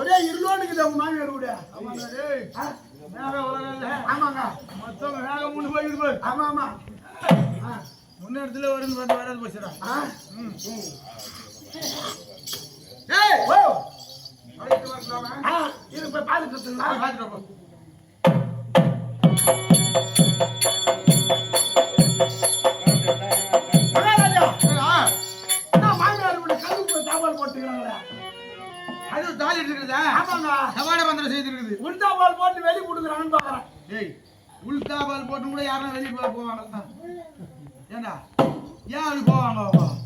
ஒரே இருளோடுக்குது உங்க மாமியார் கூட. ஆமாங்க மொத்தம் வேகம் முன்னு போயிருக்கு. ஆமா ஆமா முன்னேறத்துல வருன்னு வந்து வராது போச்சுடா. ஏய் ஓ பாத்துட்டு வரலாமா? இது போய் பாத்துட்டு வரலாம். பாத்துட்டு போ. மகாராஜா நான் மாமியார் கூட கழுவு தாபால் போட்டுக்கறாங்களே. அது தாலி இருக்குதா? ஆமாங்க. சவாட பந்தர செய்து இருக்குது. உல்டா பால் போட்டு வெளிய குடுக்குறான்னு பாக்குறேன். டேய் உல்டா பால் போட்டு கூட யாரனா வெளிய போவாங்க? ஏண்டா ஏன் அப்படி போவாங்க?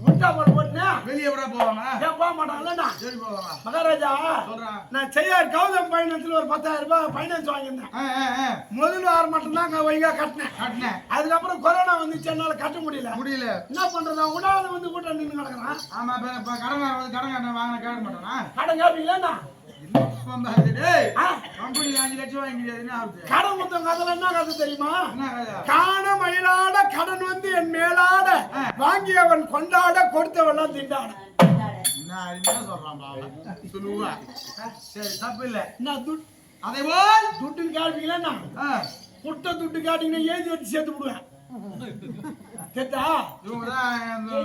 உல்டா பால் போட்டுனா வெளிய கூட போவாங்க. ஏன் போக மாட்டாங்கடா? சரி போவாங்க. மகாராஜா சொல்றேன். நான் செய்யார் கௌதம் ஃபைனான்ஸ்ல ஒரு 10,000 ரூபாய் ஃபைனான்ஸ் வாங்கினேன். முதல்ல 6 மட்டும் தான் வைங்க கட்டினேன். அதுக்கப்புறம் கொரோனா வந்துச்சு, என்னால கட்ட முடியல. என்ன பண்றது? உடாவது வந்து கூட்ட நின்று கிடக்குறான். ஆமா கடன் வாங்கின கேட்க மாட்டானா? கடன் கேட்பீங்களா? கம்பெனி 5 லட்சம் வாங்கிடுதுன்னா கடன் மொத்தம் கதை என்ன கதை தெரியுமா? காண மயிலாட கடன் வந்து என் மேலாட வாங்கியவன் கொண்டாட கொடுத்தவன் திண்டாட. சொல்லுவா சரி தப்பு இல்ல. அதே போல் துட்டு காட்டுவீங்களா? குட்ட துட்டு காட்டீங்கன்னா எழுதி வச்சு சேர்த்து விடுவேன். கேட்டா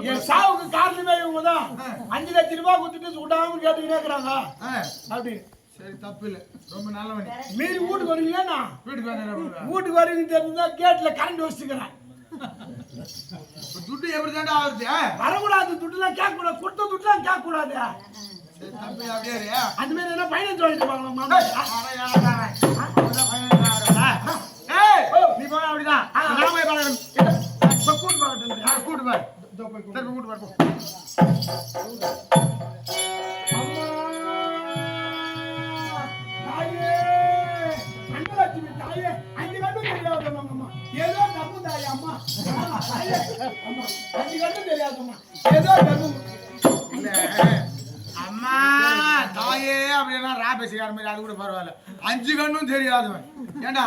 என் சாவுக்கு காரணமே இவங்கதான். 5 லட்சம் ரூபாய் கொடுத்துட்டு விடாம கேட்டுக்கிட்டே இருக்கிறாங்க. அப்படி சரி தப்பு இல்ல. ரொம்ப நல்லவனி. மீறி வீட்டுக்கு வருவீங்களா? வீட்டுக்கு வருவீங்க தெரிஞ்சா கேட்ல கரண்ட் வச்சுக்கிறேன். துட்டு எப்படி தாண்டா ஆகுது? வரக்கூடாது, துட்டுலாம் கேட்க கூடாது. கொடுத்த துட்டுலாம் கேட்க கூடாது. அந்த மாதிரி என்ன ஃபைனான்ஸ் வாங்கிட்டு போகலாம். நீ போன அப்படிதான் கூட்டு பாக்கட்டும். கூட்டு பாரு கூட்டு பாரு. தாயே 5 கட்டும் தெரியாதம்மா. ஏதோ தப்பு தாயே அம்மா. 5 கட்டும் தெரியாதம்மா. ஏதோ தப்பு அம்மா தாயே அப்படின்னா ராபேசிக்கார மாதிரி. அது கூட பரவாயில்ல. 5 கண்ணும் தெரியாதவன். ஏண்டா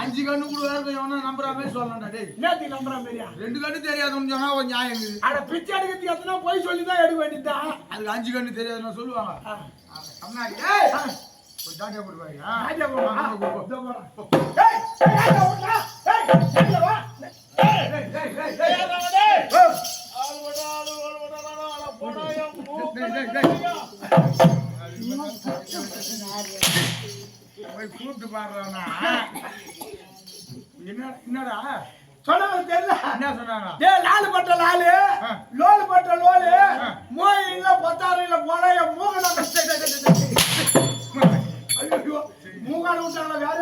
5 கண்ணு கூட எவனா நம்புற மாதிரி சொல்லலாம்டா. டேய் என்னத்தி நம்புற மாதிரியா? 2 கண்ணு தெரியாதுன்னு சொன்னா ஒரு நியாயம் இருக்குது. அட பிச்சை எடுக்கிறதுக்கு எத்தனை போய் சொல்லி தான் எடுக்க வேண்டியதுதான். அதுக்கு 5 கண்ணு தெரியாதுன்னு சொல்லுவாங்க. அம்மாடி ஏய் ஒரு டாடியா போடு பாரு. டாடியா போடு. இதோ போடா. ஏய் டாடியா போடா. ஏய் டாடியா வா. ஏய் ஏய் ஏய் ஏய் ஆளு போடா ஆளு போடா போடா. கூப்பிட்டு பாடுறானா? என்னடா சொன்னாங்க தெரியல. என்ன சொன்னாங்க? லாலு பட்ட லாலு லோலு பட்ட லோலு மோய் இல்ல பத்தாறு இல்ல போனா என் மூகனா. ஐயோ மூகால விட்டாங்களா? வேற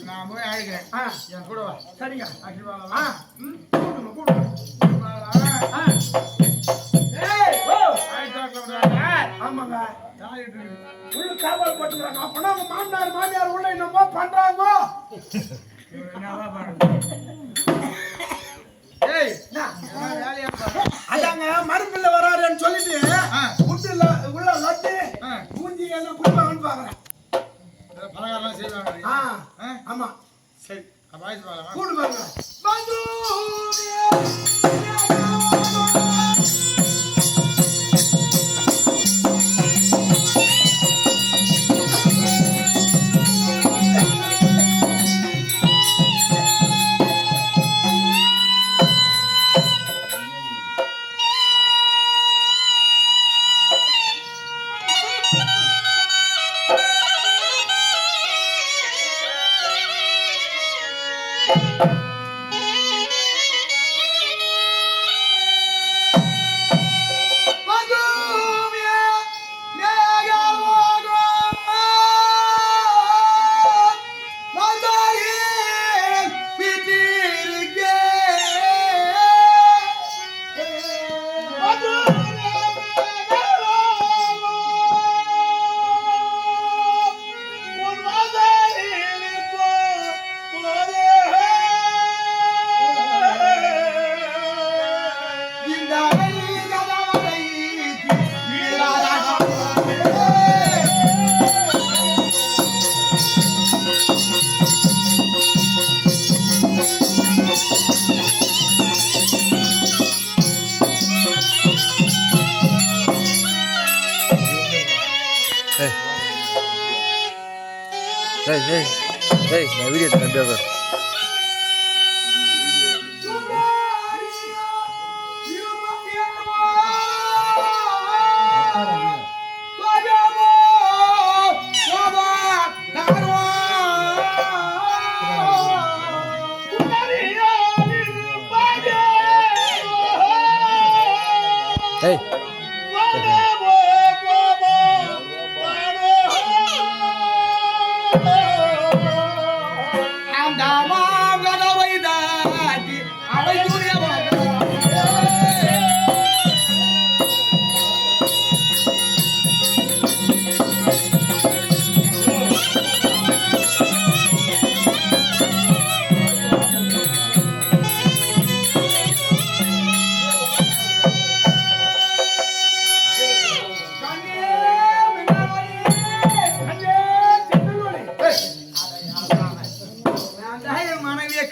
நான் போய் ஆயிடுறேன். என் கூட வா. சரிங்க ஆமாங்க உள்ள காவல் போட்டுக்கிறாங்க. அப்பனா மாமனார் மாமியார் உள்ள என்னமோ பண்றாங்க. அதாங்க மருந்துல வராருன்னு சொல்லிட்டு உள்ள லட்டு மூஞ்சி எல்லாம் குடுப்பாங்கன்னு பாக்குறேன். பலகாரம் செய்வாங்க. ஆமா சரி கூடு பாருங்க. நான் வீடியோ எடுத்து Hey.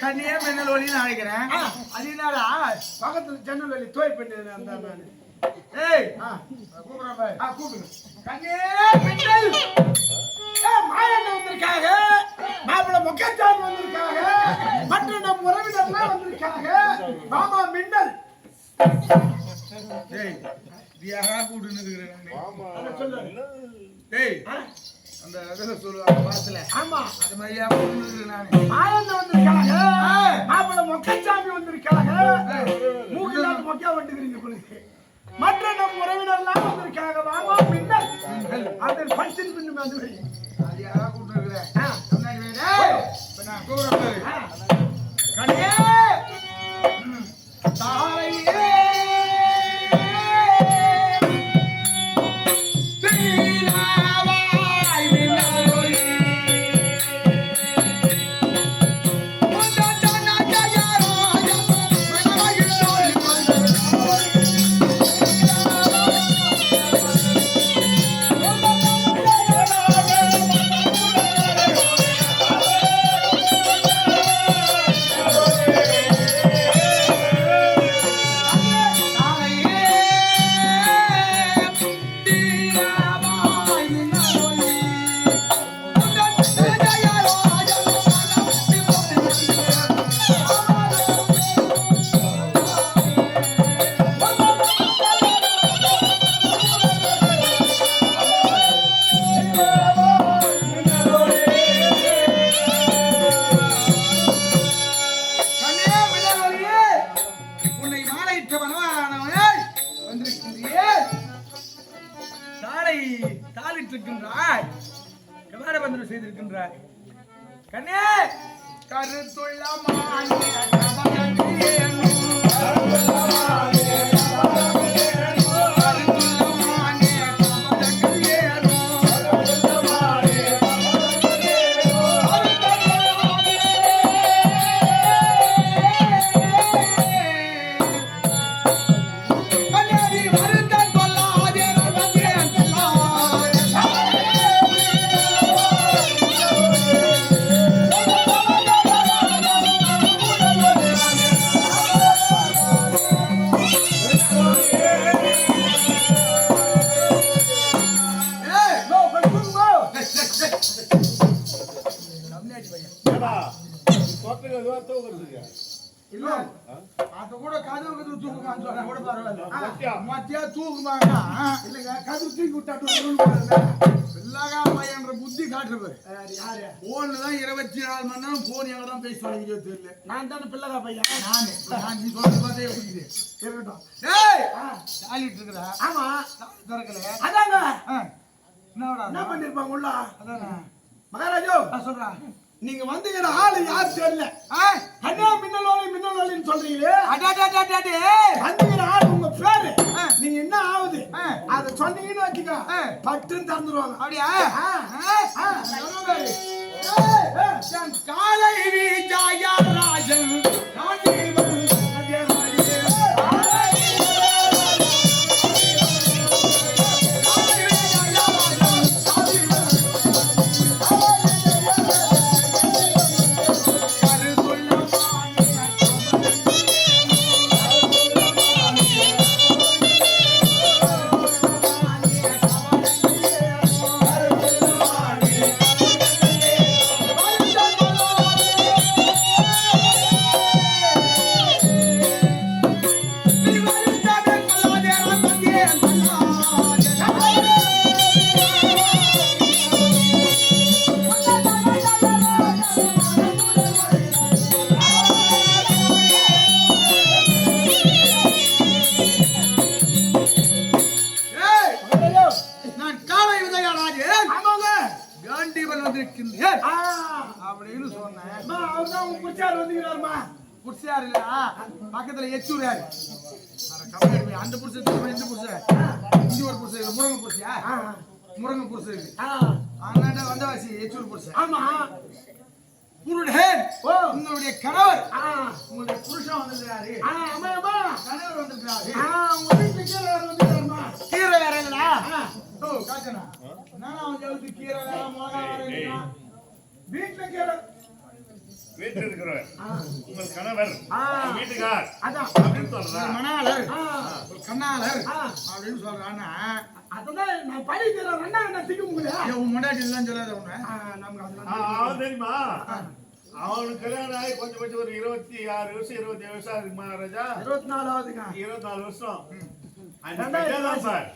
கண்ணியே மின்னல் ஒளின்னு அழைக்கிறேன். அதனால பக்கத்துல ஜன்னல் வழி தோய் பண்ணி ஏய் கூப்பிடுறேன் கூப்பிடுங்க. கண்ணே மின்னல் மாயண்ண வந்திருக்காங்க, மாப்பிள்ள முக்கச்சாமி வந்திருக்காங்க, மற்ற நம் உறவினர்லாம் வந்திருக்காங்க. மாமா மின்னல் அந்த சொல்லுவாங்க பாத்துல. ஆமா அது மாதிரியா மாயண்ண வந்திருக்காங்க, மாப்பிள்ள முக்கச்சாமி வந்திருக்காங்க, மூக்கிலாட்டு மொக்கையா வந்துக்கிறீங்க குளிக்கு. மற்ற நம் உறவினர்லாம் வந்திருக்காங்க. மாமா மின்னல் அதில் பஞ்சு பின்னு வந்து அது யாரா கூப்பிட்டு இருக்கிறேன். நான் கூப்பிடுறேன் கண்ணே தாரையே செய்திருக்கின்றார். கண்ணே கருத்துள்ள கூட கதவு தூக்குமான்னு சொன்னா கூட பரவாயில்ல. மத்தியா தூக்குமாங்க இல்லைங்க, கதவு தூக்கி விட்டாட்டு பிள்ளகா பையன்ற புத்தி காட்டுறது யாரு போன்ல தான் 24 மணி நேரம் போன் எங்க தான் பேசி தொலைக்கிட்டோ தெரியல. நான் தானே பிள்ளகா பையன். நான் நீ சொல்றது பார்த்தே இருக்குது. இருக்கட்டும். டேய் சாலிட்டு இருக்கடா. ஆமா திறக்கல. அதாங்க. என்னடா என்ன பண்ணிருப்பாங்க உள்ள? அதானே மகாராஜோ சொல்றா. நீங்க வந்தீங்கற ஆளு யார் தெரியல. அண்ணா மின்னலோலின்னு சொல்றீங்களே. அடடடடடே. வந்தீங்கற ஆளு உங்க பேரு. நீங்க என்ன ஆவுது? அத சொன்னீங்கன்னு வச்சுக்க. பட்டுன்னு தந்துருவாங்க. அப்படியே காலை வீஜாயா ராஜன் அப்படின்னு சொன்னேன். அவர்தான் உங்க குடிச்சார் வந்துக்கிறாருமா. குடிச்சார் இல்ல பக்கத்துல எச்சூராரு. அந்த புருஷன் இந்த புருஷன் இங்க ஒரு புருஷன் முருங்க புருஷா முருங்க புருஷன் அண்ணாண்ட வந்தவாசி எச்சூர் புருஷன். ஆமா உங்களுடைய கணவர் உங்களுடைய புருஷன் வந்திருக்காரு. கணவர் வந்திருக்காரு. கீரை வேறங்களா? காய்ச்சனா நான் கீரை வேற மிளகா வேற வீட்டுல கீரை வீட்டில் இருக்கிறவர் உங்கள் கணவர் வீட்டுக்கார் அப்படின்னு சொல்றாரு. மணாளர் கண்ணாளர் அப்படின்னு சொல்றான்னா அதான் நான் படிக்கிறேன். என்ன திக்க முடியல உன் முன்னாடி எல்லாம் சொல்லாத உன்ன தெரியுமா? அவனுக்கு கல்யாணம் ஆகி கொஞ்சம் ஒரு 26 வருஷம் 27 வருஷம் இருக்குமா ராஜா? 24 வருஷம். சார்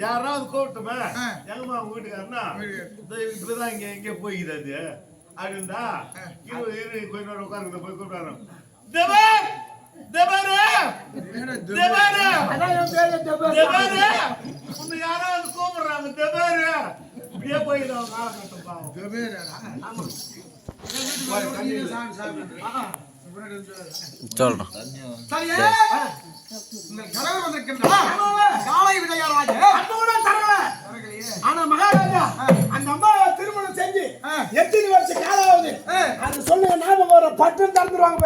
யாராவது கூப்பிட்டுமே எங்கம்மா உங்க வீட்டுக்காரனா இப்படிதான் இங்க போய்க்குது அப்படின்டா கொஞ்ச நேரம் உட்காருங்க போய் கூப்பிட்டாரு. யாராவது கூப்பிடுறாங்க தெபேரு இப்படியே போயிடும் காலகட்டம் பாவம். சொல்றேன். ஆனா மகாராஜா அந்த அம்மா திருமணம் செஞ்சு எத்தனை வருஷம் காலாவது அது சொல்லுங்க ஞாபகம் வர பட்டு தந்துருவாங்க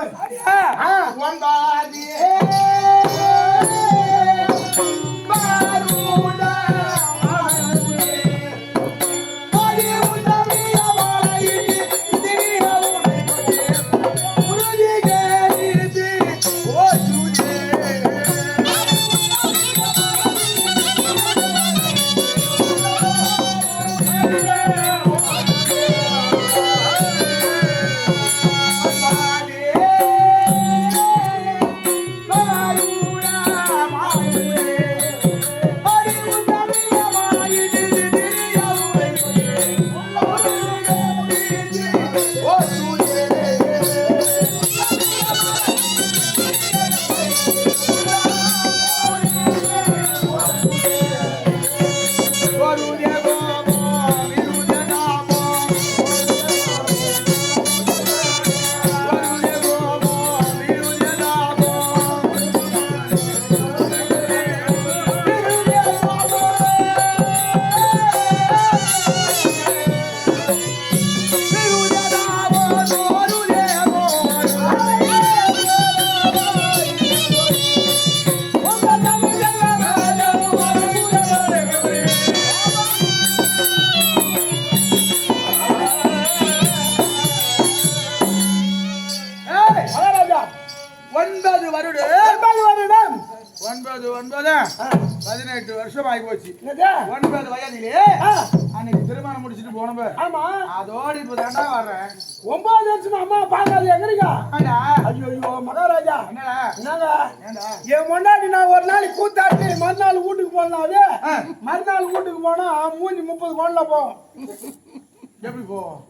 வருஷம் ஆகி போச்சு. 9 வயதிலே அன்னைக்கு திருமணம் கல்யாணம் முடிச்சிட்டு போனப்ப ஆமா அதோட இப்ப தாண்டா வர்றேன் 9 வருஷம் அம்மா பாக்காது எங்கறீங்க ஆண்டா ஐயோ மகாராஜா என்னடா என்னங்க ஏண்டா என் முன்னாடி நான் ஒரு நாளைக்கு கூத்தாட்டி மறுநாள் வீட்டுக்கு போனாவே மறுநாள் வீட்டுக்கு போனா மூஞ்சி 30 கோல்ல போகும் எப்படி போவோம்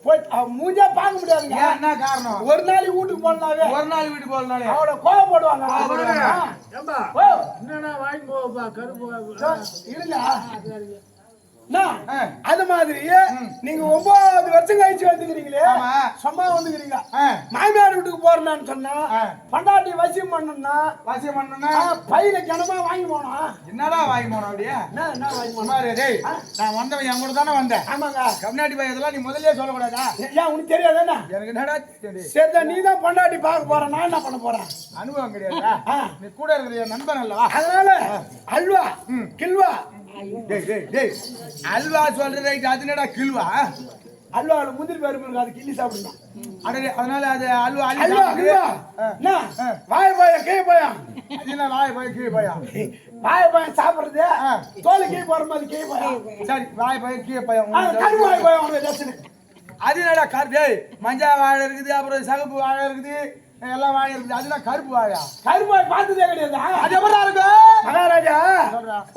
போய் மூஞ்சா பார்க்க முடியாதுங்க ஏன் என்ன காரணம் ஒரு நாளைக்கு வீட்டுக்கு போனாவே ஒரு நாள் வீட்டுக்கு போறனாலே அவளை கோவப்படுவாங்க ஏம்பா ஓ என்னடா வாங்கி போவா கருப்பு இருங்க அது மாதிரி நீங்க 9 வருஷம் கழிச்சு வந்துக்கிறீங்களே சும்மா வந்துக்கிறீங்க மாமியார் வீட்டுக்கு போறேன்னு சொன்னா பண்டாட்டி வசியம் பண்ணணும்னா பையில கனமா வாங்கி போனோம் என்னடா வாங்கி போனோம் அப்படியே என்ன வாங்கி போனோம் டேய் நான் வந்தவன் என் கூட தானே வந்தேன் ஆமாங்க கம்னாடி பையன் இதெல்லாம் நீ முதல்லயே சொல்லக்கூடாதா ஏன் உனக்கு தெரியாதுன்னா எனக்கு என்னடா சரி நீ தான் பண்டாட்டி பார்க்க போற நான் என்ன பண்ண போறேன் அனுபவம் கிடையாதா நீ கூட இருக்கிற என் நண்பன் அல்லவா அதனால அல்வா கில்வா டேய் டேய் டேய் அல்வா சொல்றது அது என்னடா கில்வா அல்வால முந்திரி பருப்பு அது கிள்ளி சாப்பிடணும் அடடே அதனால அது அல்வா அல்வா கில்வா என்ன வாய பாய கீ பாயா என்ன வாய் பாய் கீ பாயா வாய பாய சாப்பிடுறது தோல் கீ போற மாதிரி கீ பாயா சரி வாய் பாய் கீ பாயா கருப்பு வாய பாயா உனக்கு தர்சன அது என்னடா டேய் மஞ்சள் வாழை இருக்குது அப்புறம் சிகப்பு வாழை இருக்குது எல்லாம் வாழை இருக்குது அதுதான் கருப்பு வாழை கருப்பு வாழை பார்த்ததே கிடையாது அது எப்படா இருக்கும் மகாராஜா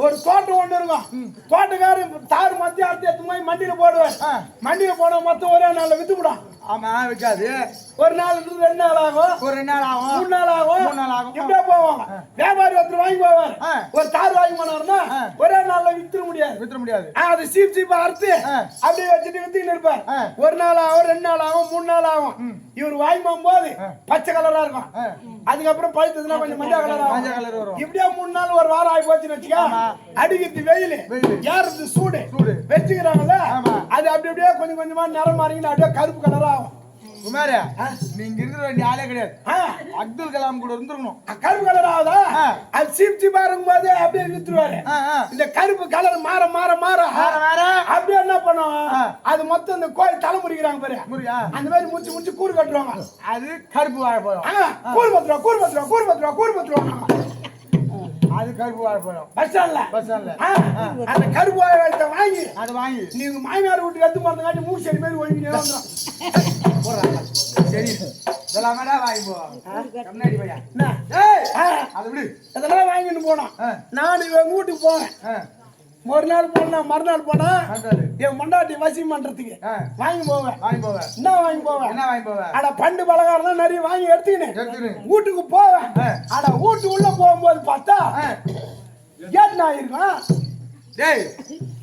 ஒரு தோட்டம் ஒண்ணு இருக்கும் தோட்டக்காரர் தார் மத்திய அர்த்தி எடுத்து போய் மண்டியில போடுவார் மண்டியில போன மொத்தம் ஒரே நாள்ல வித்து விடும் ஆமா விற்காது ஒரு நாள் இருந்து 2 நாள் ஆகும் ஒரு 2 நாள் ஆகும் 3 நாள் ஆகும் 3 நாள் ஆகும் இப்படியே போவாங்க வியாபாரி ஒருத்தர் வாங்கி போவார் ஒரு தார் வாங்கி போனாருன்னா ஒரே நாள்ல வித்துற முடியாது அது சீப்பா அறுத்து அப்படியே வச்சுட்டு வித்துக்கிட்டு இருப்பார் ஒரு நாள் ஆகும் 2 நாள் ஆகும் 3 நாள் ஆகும் இவர் வாங்கி போகும்போது பச்சை கலரா இருக்கும் அதுக்கப்புறம் பழுத்ததுன்னா கொஞ்சம் மஞ்சள் கலர் வரும் இப்படியே 3 நாள் ஒரு வாரம் ஆகி போச்சுன்னு வச்சுக்க அடிக்கிறது வெயில் ஏறது சூடு வச்சுக்கிறாங்கல்ல அது அப்படி அப்படியே கொஞ்சம் கொஞ்சமா நிறம் மாறிங்கன்னு அப்படியே கருப்பு கலரா ஆகும் குமாரே நீங்க இருக்கிற வேண்டிய ஆளே கிடையாது அப்துல் கலாம் கூட இருந்திருக்கணும் கருப்பு கலர் ஆகுதா அது சீப்பா இருக்கும்போது அப்படியே வித்துருவாரு இந்த கருப்பு கலர் மாற மாற மாற அப்படியே என்ன பண்ணுவோம் அது மொத்தம் இந்த கோயில் தலை முறிக்கிறாங்க பாரு அந்த மாதிரி முடிச்சு முடிச்சு கூறு கட்டுவாங்க அது கருப்பு வாழைப்பழம் கூறு பத்துருவாங்க அது கருப்பு வாழைப்பழம் பஸ் ஸ்டாண்ட்ல அந்த கருப்பு வாழைப்பழத்தை வாங்கி நீங்க மாமியார் வீட்டுக்கு எடுத்து போறதுக்காட்டி மூச்சு அடி மாதிரி ஒழுங்கிட்டே வந்துடும் சரி இதெல்லாம் வாங்கி போவாங்க கம்னாடி பையா அதை விடு இதெல்லாம் வாங்கிட்டு போனோம் நான் இவங்க வீட்டுக்கு போனேன் ஒரு நாள் போனா மறுநாள் போனா என் மண்டாட்டி வசியம் பண்றதுக்கு வாங்கி போவேன் என்ன வாங்கி போவேன் அட பண்டு பலகாரம் தான் நிறைய வாங்கி எடுத்துக்கினேன் வீட்டுக்கு போவேன் அட வீட்டு உள்ள போகும்போது பார்த்தா கேட் நாய் இருக்கும் டேய்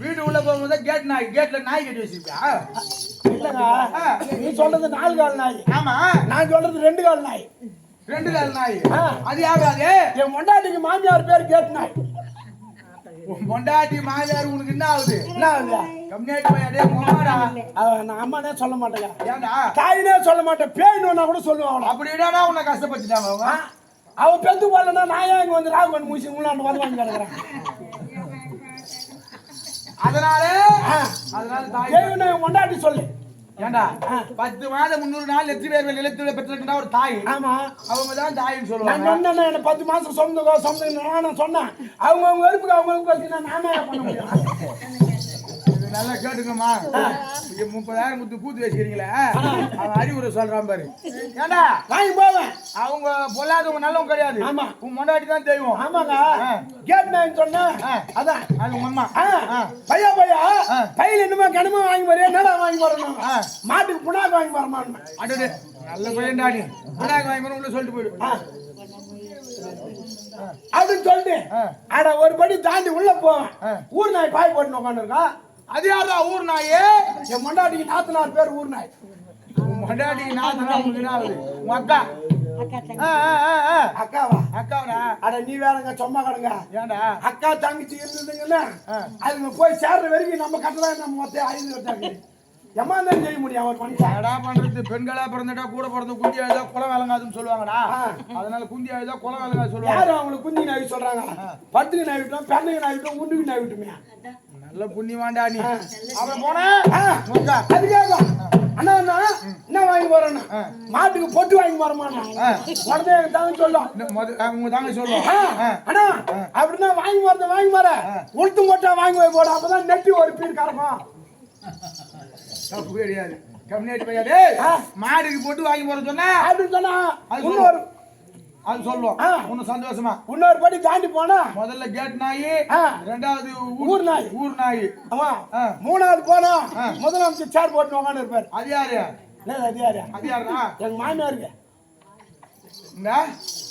வீட்டு உள்ள போகும்போது கேட்ல நாய் கட்டி வச்சிருக்கா இல்லங்க நீ சொல்றது 4 கால் நாய் ஆமா நான் சொல்றது 2 கால் நாய் 2 கால் நாய் அது யாரு அது என் மண்டாட்டிக்கு மாமியார் பேர் கேட் நாய் மொண்டாட்டி மாமியார் உனக்கு என்ன ஆகுது கம்னாடி பையனே போமாடா நான் அம்மானே சொல்ல மாட்டேங்க ஏன்டா தாயினே சொல்ல மாட்டேன் பேய்னா கூட சொல்லுவான் அப்படி என்னடா உன்னை கஷ்டப்பட்டுட்டாங்க அவங்க அவன் பெத்து போடலன்னா நான் ஏன் இங்க வந்து ராகுவன் மூசி முன்னாடி வந்து வாங்கி கிடக்குறேன் அதனால தாய் கொண்டாட்டி சொல்லு ஏண்டா 10 மாதம் 300 நாள் எத்தனை பேர் நிலத்துல பெற்றிருக்கிற ஒரு தாய் ஆமா அவங்க தான் தாயின்னு சொல்லுவாங்க நான் என்ன 10 மாசம் சொந்த நான் சொன்னேன் அவங்க வெறுப்புக்கு அவங்க பார்த்தீங்கன்னா நானே பண்ண முடியும் நல்லா கேட்டுக்கம்மா 30,000 குத்து கூத்து வச்சுக்கிறீங்களே அவன் அறிவுரை சொல்றான் பாரு ஏண்டா வாங்கி போவேன் அவங்க பொல்லாதவங்க நல்லவங்க கிடையாது ஆமா உன் முன்னாடி தான் தெய்வம் ஆமாங்க கேட் நான் சொன்னா அதான் அது உங்க அம்மா பையா பையில என்னமா கனமா வாங்கி போறியா என்னடா வாங்கி போறணும் மாட்டுக்கு புண்ணாக்கு வாங்கி போறமான்னு அடடே நல்ல பையன்டா நீ புண்ணாக்கு வாங்கி போற உள்ள சொல்லிட்டு போயிடு அப்படின்னு சொல்லிட்டு அட ஒரு படி தாண்டி உள்ள போவேன் ஊர் நாய் பாய் போட்டு உட்காந்துருக்கா அது யாரா ஊர் நாயே என் மொண்டாட்டிக்கு 4 பேர் ஊர் நாய் மொண்டாட்டிக்கு 4 உங்களுக்கு என்ன ஆகுது உங்க அக்கா அக்காவா அக்காவா அட நீ வேறங்க சும்மா கடங்க ஏண்டா அக்கா தங்கச்சி இருந்ததுங்கன்னா அதுங்க போய் சேர்ற வரைக்கும் நம்ம கட்டலாம் நம்ம மொத்தம் 5 வட்டாங்க எம்மா தான் செய்ய முடியும் அவர் மனுஷன் என்னடா பண்றது பெண்களா பிறந்துட்டா கூட பிறந்த குந்தி அழுதா குலம் விளங்காதுன்னு சொல்லுவாங்கடா அதனால குந்தி அழுதா குலம் விளங்காது சொல்லுவாங்க யாரும் அவங்களுக்கு குந்தி நாய் சொல்றாங்க பத்துக்கு நாய் விட்டோம் பெண்ணுக்கு நாய் விட்டோம் உண்டுக்கு நாய் விட்டுமே நல்ல புண்ணியமாண்டா நீ அவன் போன அதுக்காக அண்ணா அண்ணா என்ன வாங்கி போறேன்னா மாட்டுக்கு பொட்டு வாங்கி போறமாண்ணா உடனே தாங்க சொல்லும் அவங்க தாங்க சொல்லுவோம் அண்ணா அப்படின்னா வாங்கி போறத வாங்கி போற உளுத்தும் போட்டா வாங்கி போய் போட அப்பதான் நெட்டி ஒரு பீர் கறக்கும் தப்பு கிடையாது. கம்யூனிட்டி பையா டேய் மாடுக்கு போட்டு வாங்கி போற சொன்னா அப்படின்னு சொன்னா அது இன்னொரு அது சொல்லுவோம். இன்னும் சந்தோஷமா இன்னொரு படி தாண்டி போனா முதல்ல கேட் நாய், ரெண்டாவது ஊர் நாய். ஊர் நாய். ஆமா மூணாவது போனா முதலமைச்சர் சேர் போட்டு உட்காந்து இருப்பாரு. அது யாரு? அது யாரு? அது யாருடா? எங்க மாமியாருக்கு.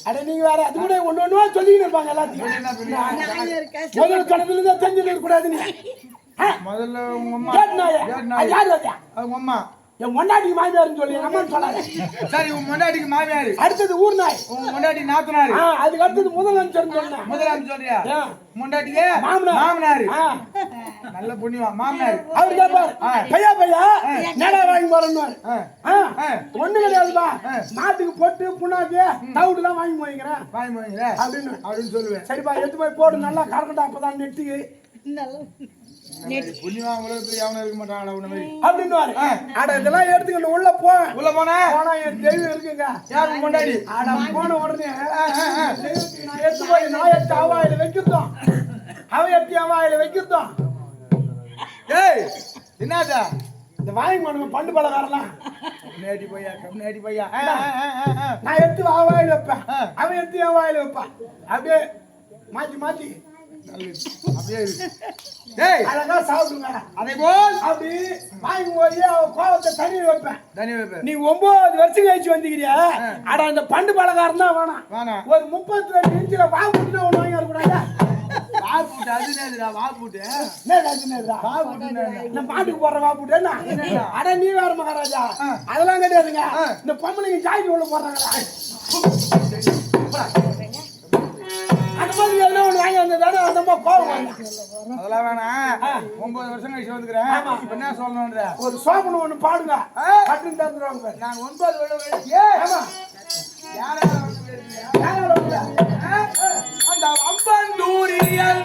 அட நீங்க வேற அது கூட ஒண்ணு சொல்லிட்டு இருப்பாங்க எல்லாத்தையும். முதல்ல கடத்துல இருந்தா தெரிஞ்சு இருக்க கூடாது. நீ முதல்ல உங்க அம்மா கேட் நாய் யாரு? அவங்க அம்மா என் மொண்டாட்டிக்கு மாமியாருன்னு சொல்லி எங்க அம்மா சொல்லாங்க. சரி உங்க மொண்டாட்டிக்கு மாமியாரு. அடுத்தது ஊர் நாய். உங்க மொண்டாட்டி நாத்தனாரு. அதுக்கு அடுத்தது முதலமைச்சர் சொன்னேன். முதலமைச்சர் சொல்றியா? மொண்டாட்டிக்கு மாமனாரு. நல்ல புண்ணியமா மாமனாரு. அவரு கேட்பாரு பையா பையா நேரா வாங்கி போறேன்னு. ஒண்ணு கிடையாதுப்பா, மாட்டுக்கு பொட்டு புண்ணாக்கு தவிடு தான் வாங்கி போய்க்கிறேன் அப்படின்னு சொல்லுவேன். சரிப்பா எடுத்து போய் போடு, நல்லா கறக்கட்டா அப்பதான் நெட்டி புண்ணியமா உலகத்துல எவனும் இருக்க மாட்டாங்களா உன்ன மாதிரி அப்படின்னு. அட இதெல்லாம் எடுத்துக்கிட்டு உள்ள போனா என் தெய்வம் இருக்குங்க. யாரு கொண்டாடி? அட போன உடனே நான் எடுத்து போய் நான் எடுத்து அவாயில வைக்கிறோம், அவ எடுத்து அவாயில வைக்கிறோம். ஏய் என்னதா இந்த வாங்கி பண்ணுங்க பண்டு பலகாரலாம். நேடி பையா கம்னாடி பையா நான் எடுத்து அவாயில வைப்பேன், அவன் எடுத்து அவாயில வைப்பான். அப்படியே மாத்தி மாத்தி அப்படியே இருக்கு. டேய் அழகா சாப்பிடுங்க. அதே போல் அப்படி வாங்கி போய் அவ கோவத்தை தனி வைப்பேன். நீ 9 வருஷம் கழிச்சு வந்துக்கிறியா? அட அந்த பண்டு பலகாரம் தான் வேணாம். ஒரு 32 இன்ச்சில வாப்புட்டு ஒண்ணு வாங்கி வரக்கூடாதா? வாப்புட்டு அதுனேதுடா வாப்புட்டு. என்னடா இந்த மாட்டுக்கு போடுற வாப்புட்டு என்ன? அட நீ வேற மகாராஜா, அதெல்லாம் கிடையாதுங்க. இந்த பொம்பளைங்க ஜாக்கி உள்ள போடுறாங்களா? அந்த மாதிரி எல்லாம் ஒண்ணு வாங்கி வந்ததானே அந்த கோவம். அதெல்லாம் வேணாம். 9 வருஷம் கழிச்சு வந்துக்கிறேன். இப்ப என்ன சொல்லணும்ன்ற ஒரு சோபனம் ஒண்ணு பாடுங்க, கட்டு தந்துருவாங்க. நாங்க 9 வருஷம் கழிச்சு அந்த அம்பந்தூரியல்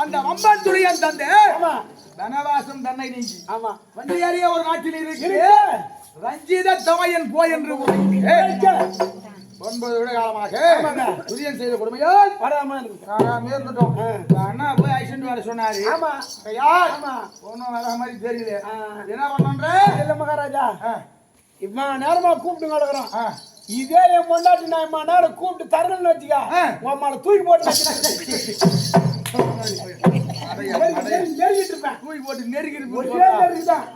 அந்த வம்பன் துளியன் தந்து தனவாசம் தன்னை நீங்கி வண்டியாரியே ஒரு நாட்டில் இருக்கு ரஞ்சித தமையன் போய் என்று 9 வருட காலமாக துரியன் செய்த கொடுமையால் இருந்துட்டோம். அண்ணா போய் ஐசன் வர சொன்னாரு. ஒன்னும் வர மாதிரி தெரியல. என்ன பண்ணன்ற இல்ல மகாராஜா, இம்மா நேரமா கூப்பிட்டு கிடக்குறோம். இதே என் பொண்டாட்டி நான் இம்மா நேரம் கூப்பிட்டு தரணும்னு வச்சுக்கா, உன் மேல தூக்கி போட்டு நெருங்கிட்டு இருப்பேன். தூக்கி போட்டு நெருங்கிதான்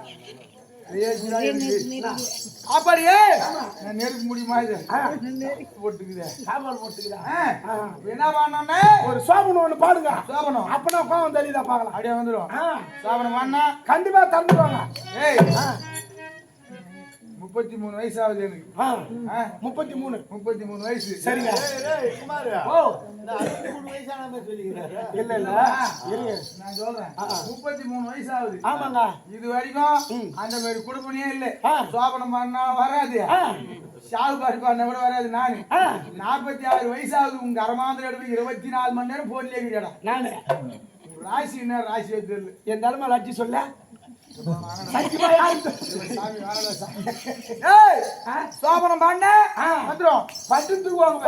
அப்படியே நெருக்க முடியுமா? இது போட்டுக்குது சாப்பாடு போட்டுக்குதா? என்ன பண்ணோம்னா ஒரு சோபனம் ஒண்ணு பாடுங்க. சோபனம் அப்பனா கோவம் தெளிதா பாக்கலாம். அப்படியே வந்துடும். சோபனம் பண்ணா கண்டிப்பா தந்துடுவாங்க. ஏய் 33 வயசு ஆகுது எனக்கு. 33 வயசு. சரிங்க. ஓ 63 வயசான மாதிரி சொல்லிக்கிறாரு. இல்ல இல்ல நான் சொல்றேன் 33 வயசு ஆகுது. ஆமாங்க. இது வரைக்கும் அந்த மாதிரி குடும்பமே இல்ல. சோபனம் பண்ணா வராது, சாகுபாடு பண்ண கூட வராது. நானு 46 வயசு ஆகுது. உங்க அரமாந்திர 24 மணி நேரம் போன்லயே இருக்கிறடா. நானு ராசி என்ன ராசி தெரியல. என் தலைமை லட்சி சொல்ல சோபனம் பண்ண வந்துடும். பட்டு தூக்குவாங்க.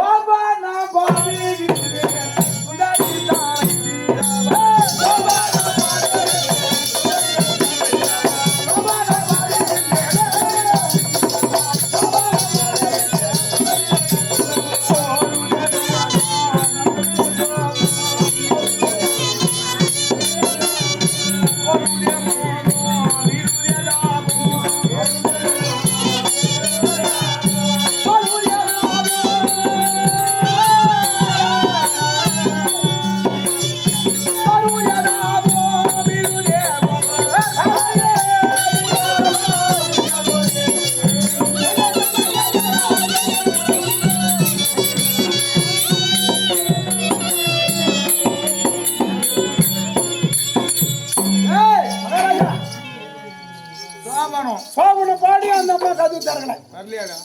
வரலையாடா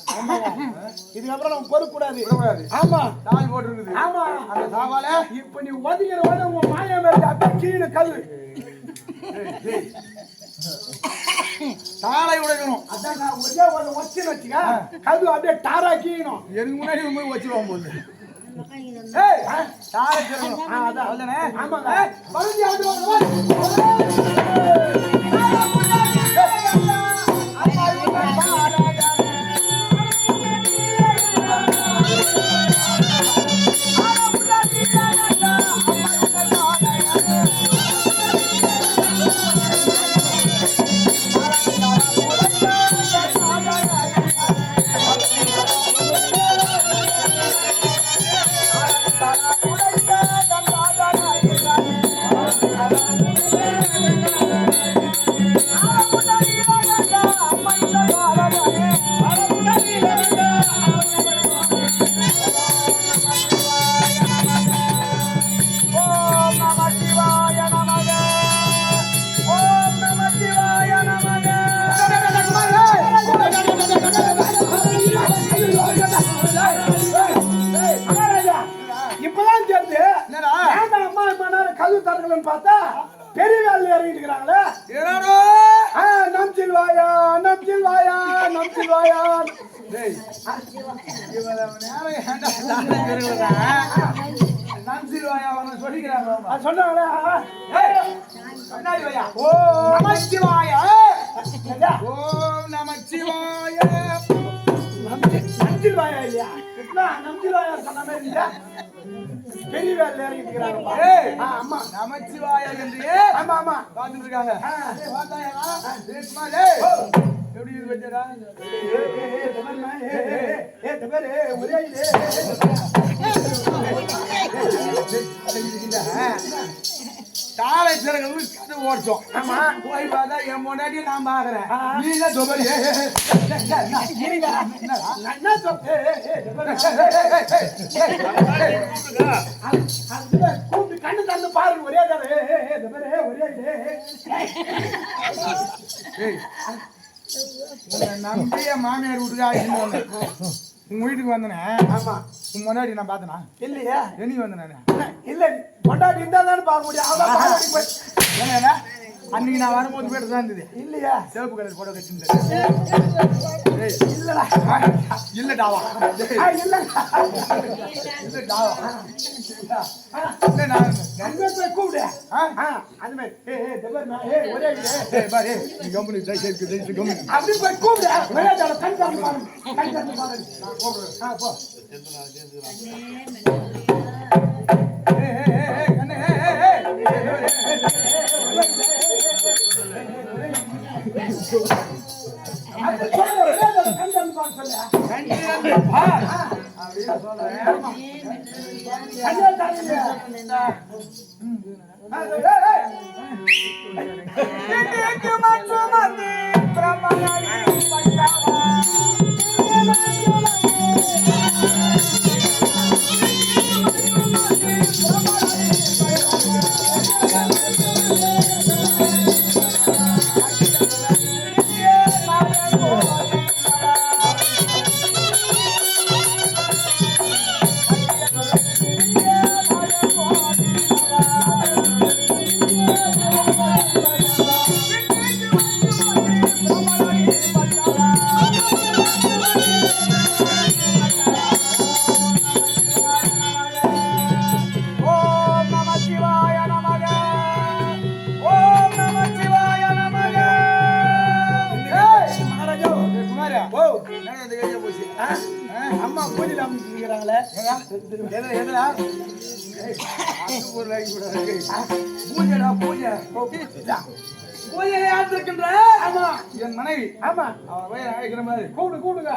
இதுக்கப்புறம் நம்ம பொறுக்க கூடாது விடக்கூடாது. ஆமா தாய் போட்டுருக்குது. ஆமா அந்த தாவால இப்ப நீ ஒதுங்கிற உடனே உங்க மாயா மேல அப்படியே கீழே கல்லு தாளை உடைக்கணும். அதான் நான் ஒரே ஒரு வச்சு வச்சுக்க கல்லு அப்படியே டாரா கீழணும் எனக்கு முன்னாடி போய் வச்சிருவான் போது. ஏய் தாளை திறக்கணும். அதான் அவ்வளவுதானே? ஆமாங்க மறுபடியும் அது இப்பதான் தெரிஞ்சு என்னடா? அம்மா இப்ப நேரம் கல்லு தரங்கள்னு பார்த்தா பெரிய வேலையில இறங்கிட்டு இருக்கிறாங்களே என்னடா? நம்சில் வாயா நம்சில் வாயா நம்சில் வாயா டேய், இவ்வளவு நேரம் ஏன்டா தாளை திறக்கலடா? நம்சில்வாயா அவனை சொல்லிக்கிறாங்க அவங்க. அது சொன்னாங்களே ஏய், கண்ணாடி வையா. ஓ நமச்சிவாய. என்னடா? ஓம் நமச்சிவாய. நம்சில் வாயா இல்லையா நம்சில் வாயா சொன்ன மாதிரி இல்ல பெரிய வேலையில இறங்கிட்டு இருக்கிறாங்க ஏய், அம்மா நமச்சிவாய என்று ஆமா ஆமா பார்த்துட்டு இருக்காங்க. ஆ. டேய், வாத்தாயாடா. டேய், சும்மா டேய். எப்படி இது வச்சடா? தாளை திறக்கிறது கதை ஓட்டும். ஆமா. போய் பார்த்தா என் முன்னாடியே நான் பாக்குறேன். ஆ. நீ தான் தொபரி. கண்ணு தந்து பாருங்க ஒரே ஒரே உன்னை நம்பிய மாமியார் வீட்டுக்கு ஆகிட்டு வந்தேன். உங்க வீட்டுக்கு வந்தனே. ஆமா உன் முன்னாடி நான் பார்த்தனா? இல்லையா என்னைக்கு வந்தேன்? இல்ல பொண்டாட்டி இருந்தா தானே பார்க்க முடியும் அவ்வளவு பாலாடி போய் என்ன அன்னைக்கு நான் வரும்போது போயிட்டு தான் இருந்தது. இல்லையா சிவப்பு கலர் போட்டோ கட்டிருந்தேன். இல்லடா இல்லடாவா இல்ல இல்லடாவா இல்ல நான் அங்க போய் கூப்பிடு அந்த மாதிரி ஒரே பாரு நீ கம்பெனி தைச்சு கம்பெனி அப்படி போய் கூப்பிடு விளையாட கண் தந்து பாருங்க கண் தந்து பாருங்க நான் கூப்பிடுறேன். போ கண்ணே அது சொல்ல விளையாட கண் தந்து பாருங்க சொல்ல அப்படின்னு சொல்றேன். கண்ணே தாங்க அம்மா பூஜையில அமைச்சிருக்கிறாங்களே பூஜை யார் இருக்கின்ற ஆமா என் மனைவி ஆமா அவ போய் அழைக்கிற மாதிரி கூப்பிடுங்க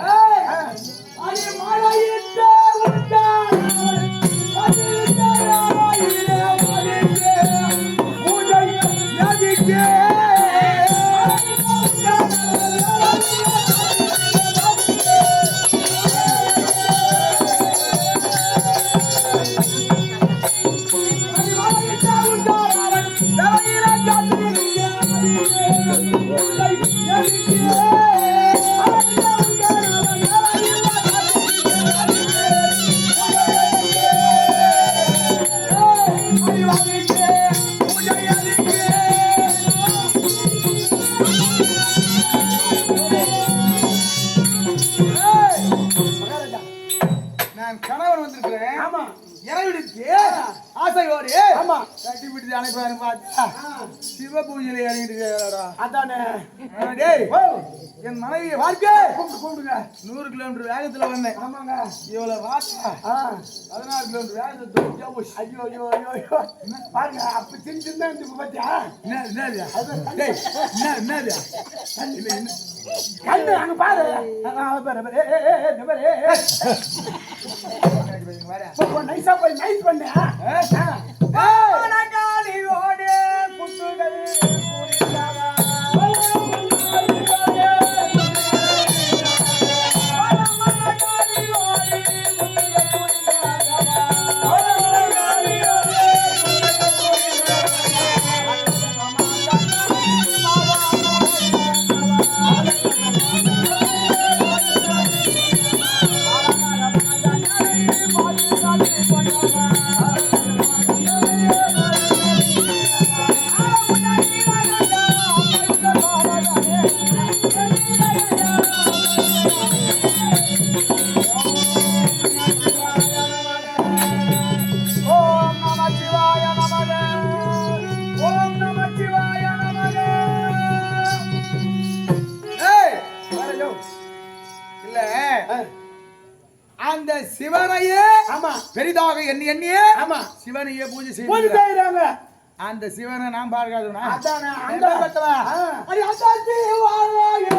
இருக்கிறேன். ஆமா. இறைவனுக்கு ஆசையோடு ஆமா. கட்டி பிடிச்சு அனுப்புறாரு பார்த்தா சிவ பூஜையில இறங்கிட்டு அதானே. டேய் ஓ, என் மனைவியை பார்க்க கூப்பிடுங்க. 100 கிலோமீட்டர் வேகத்துல வந்தேன். ஆமாங்க. இவ்வளவு வாட்டா 14 கிலோமீட்டர் வேகத்துல தூக்கியா போச்சு. ஐயோ ஐயோ ஐயோ ஐயோ. பாருங்க அப்ப சின்ன சின்ன இருந்து பாத்தியா? என்னது டேய் என்னது இல்ல என்ன கண்ணு அங்க பாரு. பாரு பாரு. ஏய் பாரு. நைஸா போய் நைஸ் பண்ணு. காளியோடு புத்துகள் புரிந்தவா. அந்த சிவனையே ஆமா பெரிதாக எண்ணியே ஆமா சிவனையே பூஜை பூஜை செய்ய செய்யறாங்க. அந்த சிவனை நான் பார்க்காதுனா அதானே அந்த பத்தவா. அடி அதாச்சி வாராயே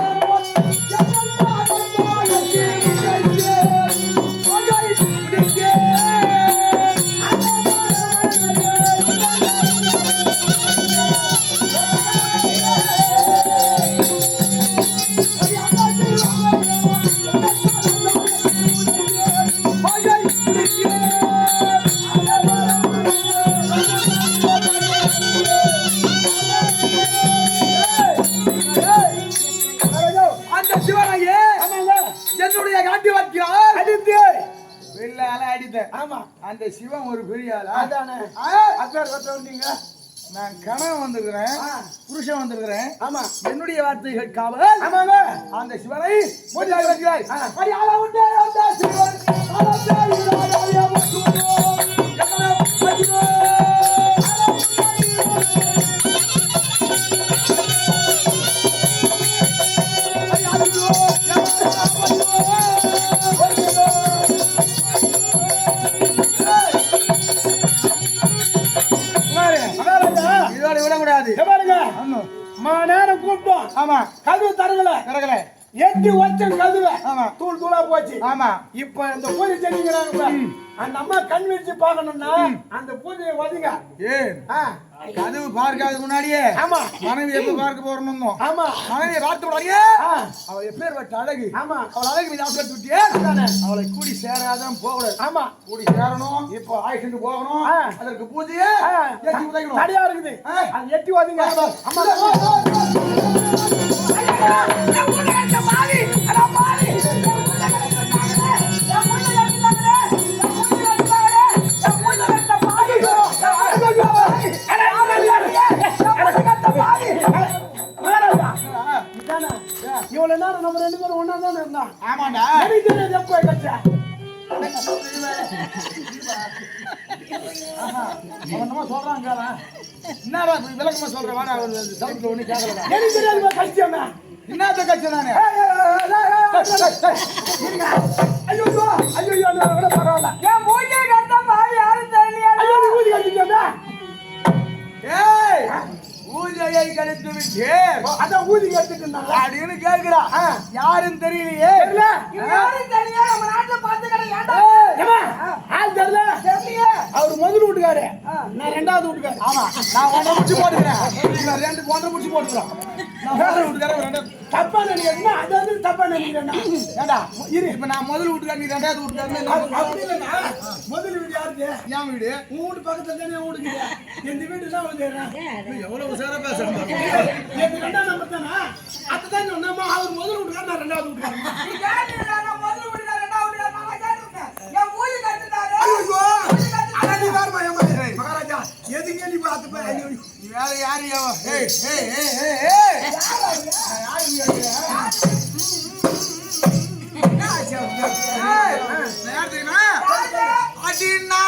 அந்த சிவனையே என்னுடைய காட்டி வைக்கிறார் அடித்து வெள்ளால அடித்தேன். ஆமா அந்த சிவன் ஒரு பெரிய ஆளா? அதானே. அக்கார் கட்ட வந்தீங்க. நான் கணவன் வந்திருக்கிறேன், புருஷன் வந்திருக்கிறேன். ஆமா என்னுடைய வார்த்தை கேட்காமல் ஆமாங்க அந்த சிவனை பூஜை வைக்கிறாய். அடி ஆள விட்டு அந்த சிவன் இதோட விடக்கூடாது. பாருங்க ஆமா நேரம் கூப்பிட்டோம். ஆமா கதவு தரல கரகல எட்டி வச்ச கதவை ஆமா தூள் தூளா போச்சு. ஆமா இப்ப இந்த பூஜை செஞ்சுக்கிறாங்க. அந்த அம்மா கண் விழிச்சு பார்க்கணும்னா அந்த பூஜையை வதிங்க. ஏன் கதவு பார்க்காத முன்னாடியே ஆமா மனைவி எப்ப பார்க்க போறோம்? ஆமா மனைவியை பார்த்த முன்னாடியே அவ எப்பேற்பட்ட அழகு. ஆமா அவள் அழகு மீது ஆசை விட்டியே. அவளை கூடி சேராதான் போகக்கூடாது. ஆமா கூடி சேரணும். இப்போ ஆயிட்டு போகணும். அதற்கு பூஜையே ஏற்றி உதைக்கணும். தடையா இருக்குது. அது எட்டி வதிங்க. அம்மா இவ்வளவு நேரம் நம்ம 2 பேரும் ஒண்ணா தானே இருந்தோம். ஆமாண்டா. எனக்கு தெரியாது எப்போ கட்சா. அவனமா சொல்றாங்க. என்னடா விளக்கமா சொல்ற வாடா சவுண்ட்ல ஒண்ணு கேட்கல. எனக்கு தெரியாது கட்சியாமே. என்னத்த கட்சி நானே? ஐயோ ஐயோ விட பரவாயில்ல. ஏன் மூஞ்சி கட்ட மாதிரி யாரும் தெரியலையா? ஐயோ நீ ஊதி கட்டிக்கோங்க. ஏய் பூஜையை கழித்து விட்டு அதான் ஊதி கட்டிட்டு இருந்தாங்க அப்படின்னு கேட்கிறா. யாரும் தெரியலையே. யாரும் தெரியல. நம்ம நாட்டுல பார்த்து கிடையாது. ஆள் தெரியல. தெரியலையே. அவர் முதல் வீட்டுக்காரு. நான் 2வது வீட்டுக்காரு. ஆமா நான் 1.5 முடிச்சு போட்டுக்கிறேன். 1.5 முடிச்சு போட்டுக்கிறேன். நான் முதல் வீட்டுக்காரன். தப்பா நினைக்கிறேன். அதாவது தப்பா நினைக்கிறேன். ஏண்டா இரு இப்ப நான் முதல் வீட்டுக்காரன், நீ 2வது வீட்டுக்காரன். அப்படி இல்லைண்ணா. முதல் வீடு யாருக்கு? என் வீடு. உன் வீட்டு பக்கத்துல தானே என் வீடு இருக்குது. எந்த வீடு தான் வந்து எவ்வளவு உசாரா பேசுறேன். என் 2ஆம் நம்பர் தானா? அதுதான் சொன்னேம்மா. அவர் முதல் வீட்டுக்காரன், நான் 2வது வீட்டுக்காரன். முதல் வீட்டுக்காரன் 2வது வீட்டுக்காரன் நான் கேட்டிருக்கேன். என் ஊழி கட்டுட்டாரு. ஐயோ அடி வார்மா ஏமா மகாராஜா எதுக்கு நீ பார்த்து போய் ஐயோ நீ வேற யாரையோ? ஏய் ஏய் ஏய் ஏய் ஏய் அடி கட்டினா